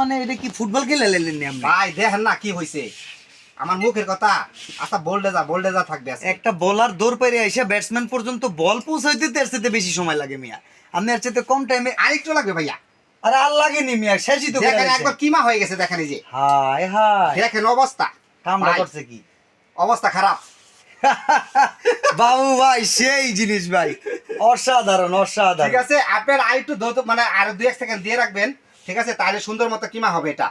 মানে এটা কি ফুটবল খেলে লেলেন আপনি? ভাই দেখেন না কি হইছে আমার মুখের কথা। আচ্ছা বোল্ডে যা থাকবে আজকে। একটা বলার দৌড় পেরে এসে ব্যাটসম্যান পর্যন্ত বল পৌঁছাইতে এর চাইতে বেশি সময় লাগে মিয়া। আপনি এর চাইতে কম টাইমে আরেকটু লাগবে ভাইয়া। আরে আর লাগেনি মিয়া, শেষই তো করে দেখেন দিয়েছেন। একবার কিমা হয়ে গেছে, দেখেন এই যে হায় হায়, দেখেন অবস্থা। কামড়া ভাই, করছে কি? অবস্থা খারাপ। বাবু ভাই সেই জিনিস ভাই, অসাধারণ ঠিক অসাধারণ। আছে, আপনার আরেকটু দ্রুত মানে আর 2-1 সেকেন্ড দিয়ে রাখবেন, ঠিক আছে? তাহলে সুন্দর মতো কিমা হবে এটা।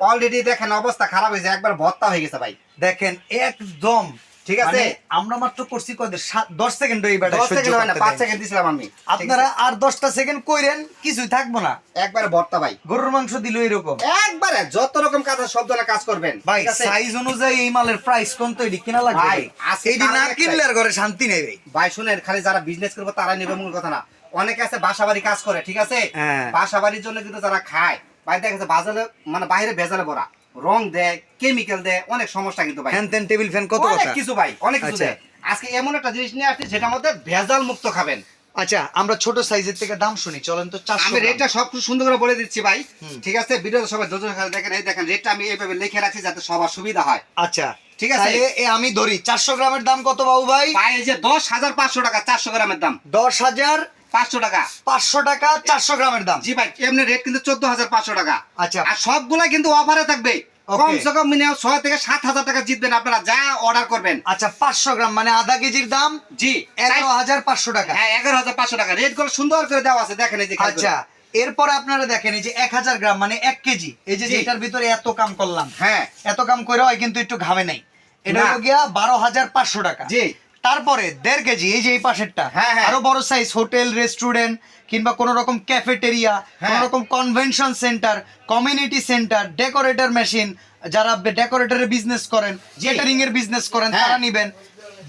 অলরেডি দেখেন অবস্থা খারাপ হয়েছে, একবার ভর্তা হয়ে গেছে ভাই। দেখেন একদম ঠিক আছে, মানে আমরা মাত্র করছি কত 10 সেকেন্ড ওই ব্যাটা 10 সহ্য সেকেন্ড হয় না, করতে 5 দেয়। সেকেন্ড দিছিলাম আমি। আপনারা আর 10টা সেকেন্ড কইরেন কিছুই থাকবো না। একবারে ভর্তা ভাই, গরুর মাংস দিল এরকম। একবারে যত রকম কাজ আছে সব ধরনের কাজ করবেন ভাই ঠিক আছে? সাইজ অনুযায়ী এই মালের প্রাইস কোন তো এডি কিনা লাগবে ভাই, ভাই? আজকে এইডি না কারণ কিনলে একটাই। আর ঘরে শান্তি নেই ভাই। ভাই শুনেন, খালি যারা বিজনেস করবে তারা নেবে মূল কথা না। অনেকে আছে বাসাবাড়ি কাজ করে, ঠিক আছে? হ্যাঁ। বাসাবাড়ির জন্য কিন্তু যারা খায়, ভাই দেখেছে বাজারে মানে বাইরে ভেজালে ভরা, রং দেয়, কেমিক্যাল দেয়, অনেক সমস্যা কিন্তু ভাই। ফ্যান তেন টেবিল ফ্যান কত অনেক কথা। কিছু ভাই, অনেক কিছু আচ্ছা। দেয়। আজকে এমন একটা জিনিস নিয়ে আসছি যেটার মধ্যে ভেজাল মুক্ত খাবেন। আচ্ছা আমরা ছোট সাইজের থেকে দাম শুনি, চলেন তো 400 আমি রেটটা সব কিছু সুন্দর করে বলে দিচ্ছি ভাই, হুম। ঠিক আছে? ভিডিওতে সবাই ধৈর্য সহকারে দেখেন। এই দেখেন রেটটা আমি এইভাবে লিখে রাখছি যাতে সবার সুবিধা হয়। আচ্ছা ঠিক আছে। তাহলে আমি ধরি 400 গ্রামের দাম কত বাবু ভাই? ভাই এই যে 10,500 টাকা 400 গ্রামের দাম, 10,500 টাকা। 500 টাকা 400 গ্রামের দাম। জি ভাই, এমনি রেট কিন্তু 14,500 টাকা। আচ্ছা। আর সবগুলা কিন্তু অফারে থাকবে। Okay. কমসে কম মিনিমাম 6 থেকে 7,000 টাকা জিতবেন আপনারা যা অর্ডার করবেন। আচ্ছা 500 গ্রাম মানে আধা কেজির দাম জি 11,500 টাকা। হ্যাঁ 11,500 টাকা। রেট গুলো সুন্দর করে দেওয়া আছে, দেখেন এই যে খেয়াল করে। আচ্ছা এরপরে আপনারা দেখেন এই যে 1000 গ্রাম মানে 1 কেজি, এই যে জি। এটার ভিতরে এত কাম করলাম, হ্যাঁ এত কাম করে হয় কিন্তু একটু ঘামে নাই, এটা না। হলো গিয়া 12,500 টাকা। জি তারপরে 1.5 কেজি এই যে এই পাশেরটা, হ্যাঁ, হ্যাঁ। আরো বড় সাইজ হোটেল রেস্টুরেন্ট কিংবা কোন রকম ক্যাফেটেরিয়া, কোন হ্যাঁ। রকম convention centre, community centre, decorator machine, যারা ডেকোরেটরের বিজনেস করেন, জি। কেটারিং এর বিজনেস করেন হ্যাঁ। তারা নিবেন।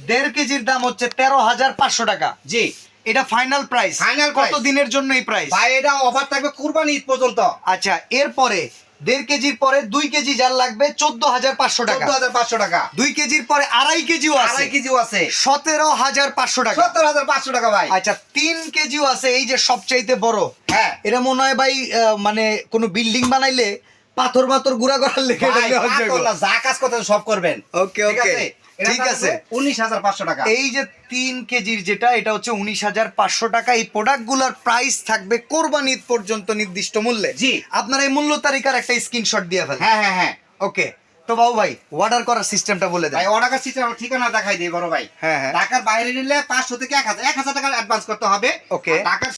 1.5 কেজির দাম হচ্ছে 13,500 টাকা। জি এটা ফাইনাল প্রাইস। Final কত price। দিনের জন্য এই প্রাইস? ভাই এটা অফার থাকবে কুরবানি ঈদ পর্যন্ত। আচ্ছা এরপরে 1.5 কেজির পরে 2 কেজি যার লাগবে 14,500 টাকা। 14,500 টাকা। 2 কেজির পরে 2.5 কেজিও আছে, 2.5 কেজিও আছে, 17,500 টাকা। 17,500 টাকা ভাই। আচ্ছা 3 কেজিও আছে, এই যে সবচাইতে বড়। হ্যাঁ এটা মনে হয় ভাই মানে কোনো বিল্ডিং বানাইলে পাথর গুড়া করার লেগে এটা ভাই, নেওয়া যাবে। আল্লাহ যা কাজ করতে হবে সব করবেন। ওকে ঠিক ওকে আছে? এটার ঠিক দাম আছে। হচ্ছে 19,500 টাকা। এই যে 3 কেজির যেটা, এটা হচ্ছে 19,500 টাকা। এই প্রোডাক্টগুলোর প্রাইস থাকবে কোরবানি ঈদ পর্যন্ত নির্দিষ্ট মূল্যে। জি। আপনারা এই মূল্য তালিকার একটা স্ক্রিনশট দিয়ে ফেলেন। হ্যাঁ হ্যাঁ হ্যাঁ ওকে তো বাবু ভাই অর্ডার করার সিস্টেমটা বলে দেন। ভাই, অর্ডার সিস্টেম ঠিকানা দেখাই দিই বড় ভাই। হ্যাঁ, হ্যাঁ। ঢাকার বাইরে নিলে 500 থেকে 1,000 টাকা অ্যাডভান্স করতে হবে। Okay. আর ঢাকার